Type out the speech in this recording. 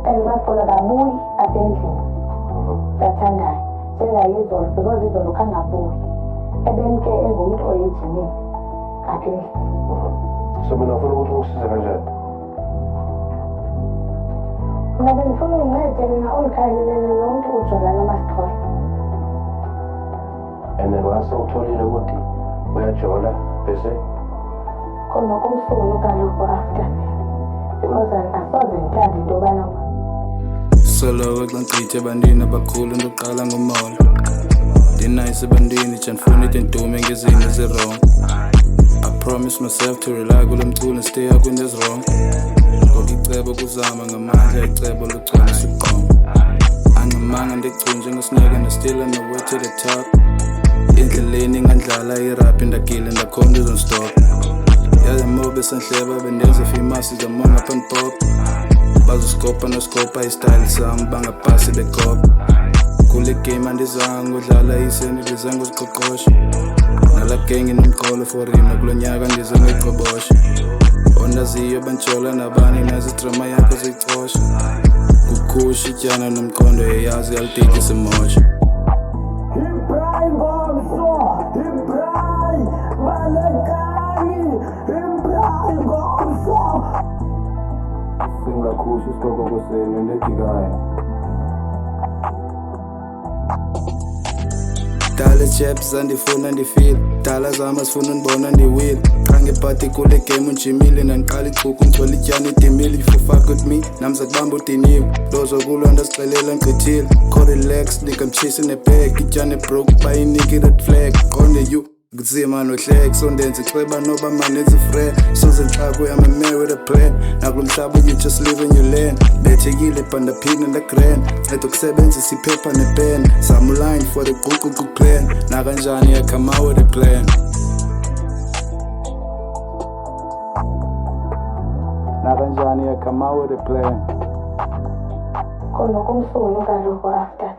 and masiphola kabuyi apha endlini ndathandayo njengayizolo because izolo khangabuyi ebemke engumntu oyejimini apha endlini. So mina ufuna ukuthi ukusize kanjani? Mina bendifuna undincede mina undikhalelele lo mntu ujolana uMasithole. And then once utholile ukuthi uyajola bese khona kumsulu kaloku after because asoze ngithande into yobana solo xa ngicithe ebantwini abakhulu ndoqala ngomola ndinayise ebantwini janifuna identume ngezinto ezi-wrong. I promise myself to rely kulo mculo and stay out when there's wrong. Ngoba icebo kuzama ngamandla icebo lugcwalisa uqomo. Angamanga ndichunje ngosineke ndastila no-way to the top. Endleleni ngandlala irap ndagile ndakhonda uzonstop. Yaze mobe sanhleba bendenza famous zamona pan pop. Bazoskopa noskopa istyle sami bangapasi bekopa. Kule game andizange udlala iseni ndizange uziqoqoshe. Nala gang inomqolo for him nakulo nyaka ndizange iqoboshe. Ondaziyo bantshola nabani nazi drama yakho zicosha. Kukhusha ityana nomqondo eyazi yalidiki simosha. Singakhusha isikoko kuseni nedikayo. Dala chaps andifuna ndifeel dala zama sifuna ndibona ndiwile xa ngepati kule game unjimile nandiqala ichuku ngcola ityana idimile. If you fuck with me namza kubamba udiniwe lozo kuloo ndasixelela ngigqithile. Call relax nigga I'm chasing a bag ityana broke bayiniki red flag qonde you kuzima nohlek sondenza iceba noba manenza friend soze ngixakwe I'm a man with a plan nakulo mhlaba you just live in your land bethekile bandaphina ndagrand nceda ukusebenzisa iphepha nepen zama uline for the good plan nakanjani I come out with a plan nakanjani I come out with a plan khona kumsulu kaloku after